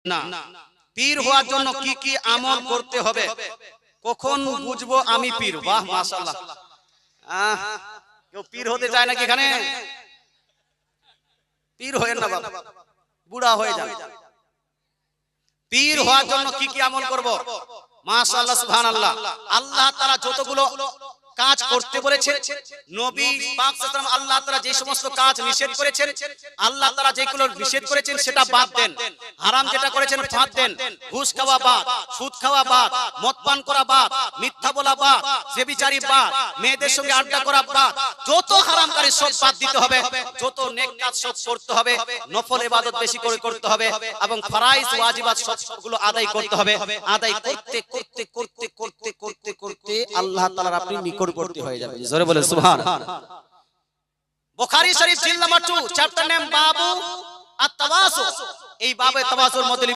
না। পীর হওয়ার জন্য কি কি আমল করতে হবে, কখন বুঝবো আমি পীর? বাহ মাশাআল্লাহ। কেউ পীর হতে চায় নাকি এখানে? পীর হয়ে না বাবা, বুড়া হয়ে যাবে। পীর হওয়ার জন্য কি কি আমল করব? মাশাআল্লাহ সুবহানাল্লাহ। আল্লাহ তাআলা যতগুলো কাজ করতে বলেছেন, নবী পাক সাল্লাল্লাহু আলাইহি ওয়াসাল্লাম আল্লাহ তাআলা যে সমস্ত কাজ নিষেধ করেছেন, আল্লাহ তাআলা যেগুলো নিষেধ করেছেন সেটা বাদ দেন। হারাম যেটা করেছেন বাদ দেন। ঘুষ খাওয়া বাদ, সুদ খাওয়া বাদ, মদ পান করা বাদ, মিথ্যা বলা বাদ, ব্যভিচারী বাদ, মেয়েদের সঙ্গে আড্ডা করা বাদ, যত হারামকারী সব বাদ দিতে হবে, যত নেক কাজ সব করতে হবে, নফল ইবাদত বেশি করে করতে হবে এবং ফরজ ওয়াজিবাত সবগুলো আদায় করতে হবে। আদায় করতে করতে করতে করতে করতে করতে আল্লাহ তাআলার আপনি নিকটবর্তী হয়ে যাবেন। জোরে বলেন সুবহানাল্লাহ। বুখারী শরীফ জিলদ নাম্বার 2 চ্যাপ্টার নেম বাবু আত-তাওয়াসু। এই বাবে তাওয়াসুর মধ্যে